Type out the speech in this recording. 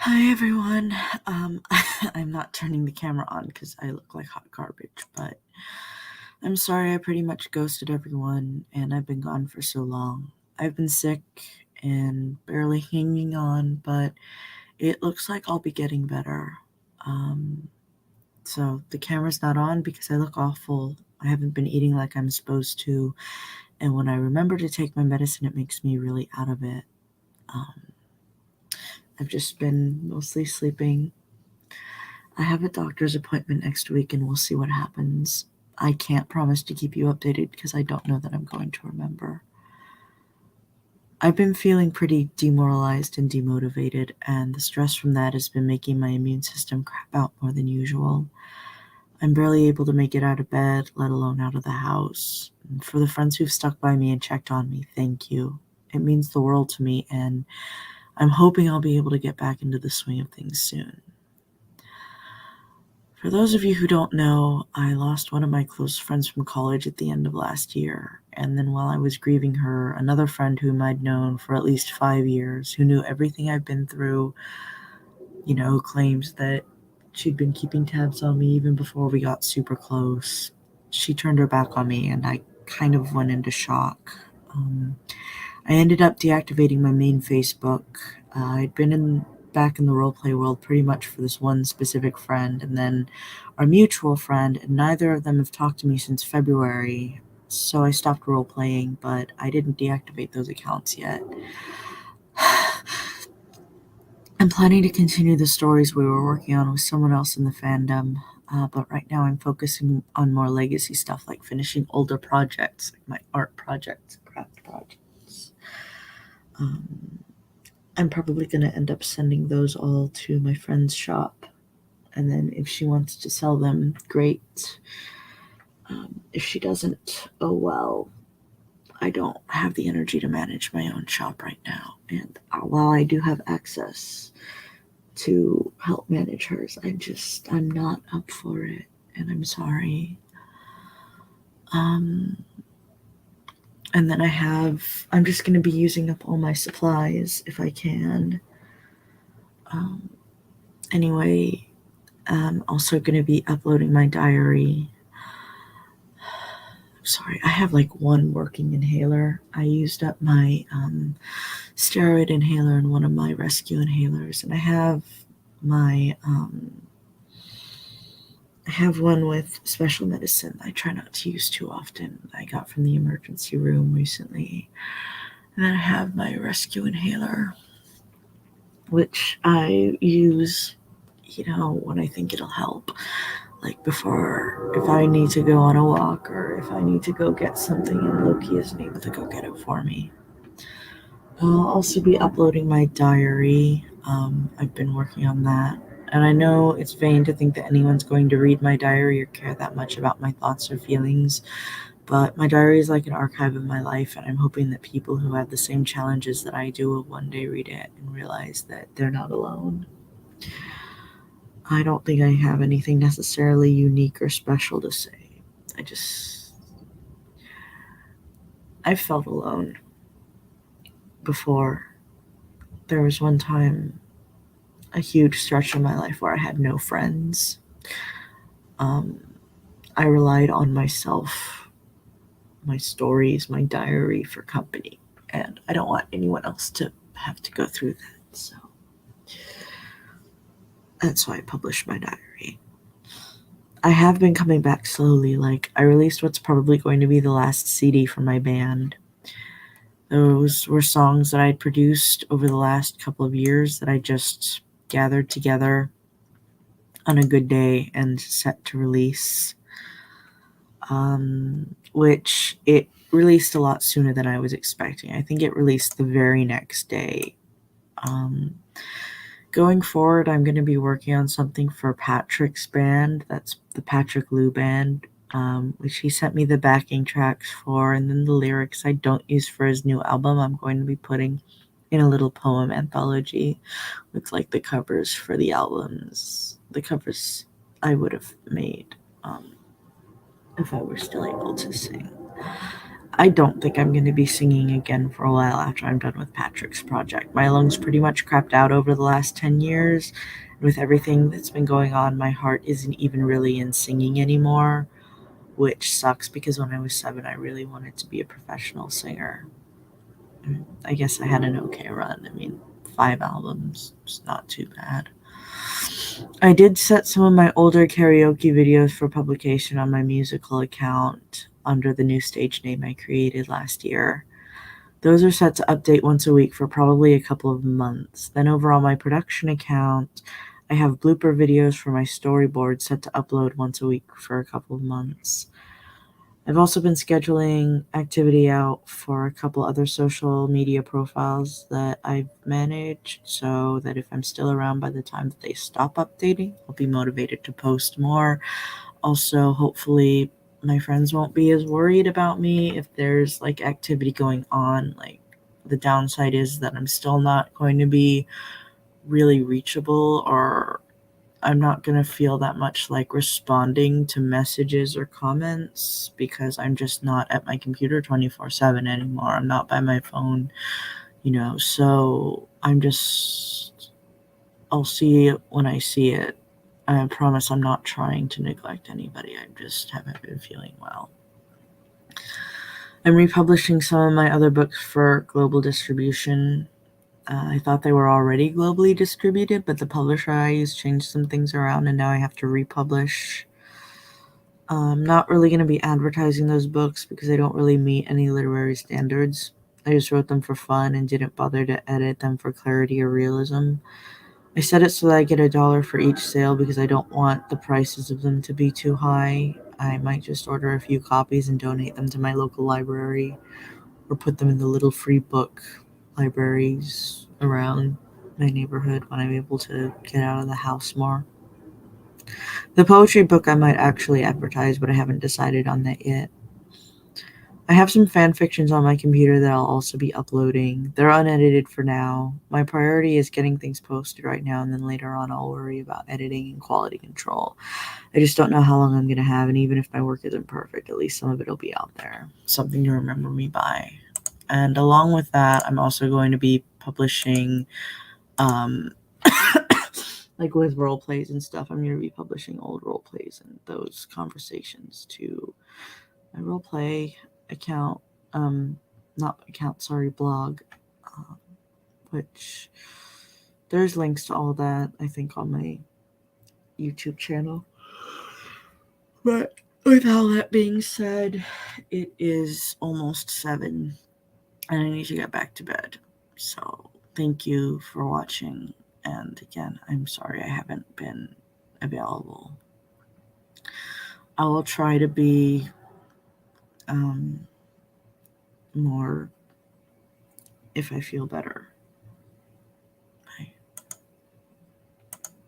Hi everyone. I'm not turning the camera on because I look like hot garbage, but I'm sorry I pretty much ghosted everyone and I've been gone for so long. I've been sick and barely hanging on, but it looks like I'll be getting better. Um, so the camera's not on because I look awful. I haven't been eating like I'm supposed to, and when I remember to take my medicine, it makes me really out of it. Um, I've just been mostly sleeping. I have a doctor's appointment next week and we'll see what happens. I can't promise to keep you updated because I don't know that I'm going to remember. I've been feeling pretty demoralized and demotivated, and the stress from that has been making my immune system crap out more than usual. I'm barely able to make it out of bed, let alone out of the house. And for the friends who've stuck by me and checked on me, thank you. It means the world to me, and I'm hoping I'll be able to get back into the swing of things soon. For those of you who don't know, I lost one of my close friends from college at the end of last year. And then while I was grieving her, another friend whom I'd known for at least 5 years, who knew everything I've been through, claims that she'd been keeping tabs on me even before we got super close. She turned her back on me, and I kind of went into shock. I ended up deactivating my main Facebook. I'd been back in the roleplay world pretty much for this one specific friend, and then our mutual friend, and neither of them have talked to me since February. So I stopped roleplaying, but I didn't deactivate those accounts yet. I'm planning to continue the stories we were working on with someone else in the fandom, but right now I'm focusing on more legacy stuff like finishing older projects, like my art projects, craft projects. Um, I'm probably going to end up sending those all to my friend's shop. And then if she wants to sell them, great. If she doesn't, oh well. I don't have the energy to manage my own shop right now. And while I do have access to help manage hers, I'm not up for it. And I'm sorry. Um, and then I'm just going to be using up all my supplies if I can. Um, anyway, I'm also going to be uploading my diary. Sorry, I have like one working inhaler. I used up my steroid inhaler and one of my rescue inhalers, and I have one with special medicine I try not to use too often. I got from the emergency room recently, and then I have my rescue inhaler, which I use, when I think it'll help. Like before, if I need to go on a walk or if I need to go get something and Loki isn't able to go get it for me. I'll also be uploading my diary. I've been working on that. And I know it's vain to think that anyone's going to read my diary or care that much about my thoughts or feelings, but my diary is like an archive of my life, and I'm hoping that people who have the same challenges that I do will one day read it and realize that they're not alone. I don't think I have anything necessarily unique or special to say. I felt alone before. There was one time, a huge stretch of my life where I had no friends. I relied on myself, my stories, my diary for company, and I don't want anyone else to have to go through that. So that's why I published my diary. I have been coming back slowly. Like, I released what's probably going to be the last CD for my band. Those were songs that I'd produced over the last couple of years that I just gathered together on a good day and set to release. Which it released a lot sooner than I was expecting. I think it released the very next day. Going forward, I'm going to be working on something for Patrick's band. That's the Patrick Lou band, which he sent me the backing tracks for, and then the lyrics I don't use for his new album. I'm going to be putting in a little poem anthology with like the covers for the albums, the covers I would have made if I were still able to sing. I don't think I'm going to be singing again for a while after I'm done with Patrick's project. My lungs pretty much crapped out over the last 10 years. And with everything that's been going on, my heart isn't even really in singing anymore, which sucks because when I was 7, I really wanted to be a professional singer. I guess I had an okay run. I mean, 5 albums, it's not too bad. I did set some of my older karaoke videos for publication on my musical account under the new stage name I created last year. Those are set to update once a week for probably a couple of months. Then over on my production account, I have blooper videos for my storyboard set to upload once a week for a couple of months. I've also been scheduling activity out for a couple other social media profiles that I've managed so that if I'm still around by the time that they stop updating, I'll be motivated to post more. Also, hopefully, my friends won't be as worried about me if there's like activity going on. Like, the downside is that I'm still not going to be really reachable, or I'm not going to feel that much like responding to messages or comments because I'm just not at my computer 24/7 anymore. I'm not by my phone, so I'll see it when I see it. I promise I'm not trying to neglect anybody. I just haven't been feeling well. I'm republishing some of my other books for global distribution. I thought they were already globally distributed, but the publisher I used changed some things around, and now I have to republish. I'm not really going to be advertising those books because they don't really meet any literary standards. I just wrote them for fun and didn't bother to edit them for clarity or realism. I set it so that I get $1 for each sale because I don't want the prices of them to be too high. I might just order a few copies and donate them to my local library or put them in the little free book libraries around my neighborhood when I'm able to get out of the house more. The poetry book I might actually advertise, but I haven't decided on that yet. I have some fan fictions on my computer that I'll also be uploading. They're unedited for now. My priority is getting things posted right now, and then later on I'll worry about editing and quality control. I just don't know how long I'm going to have, and even if my work isn't perfect, at least some of it will be out there. Something to remember me by. And along with that, I'm also going to be publishing, like with role plays and stuff, I'm going to be publishing old role plays and those conversations to my role play account, blog, which there's links to all that, I think, on my YouTube channel. But with all that being said, it is almost 7 and I need to get back to bed. So thank you for watching. And again, I'm sorry I haven't been available. I will try to be more if I feel better.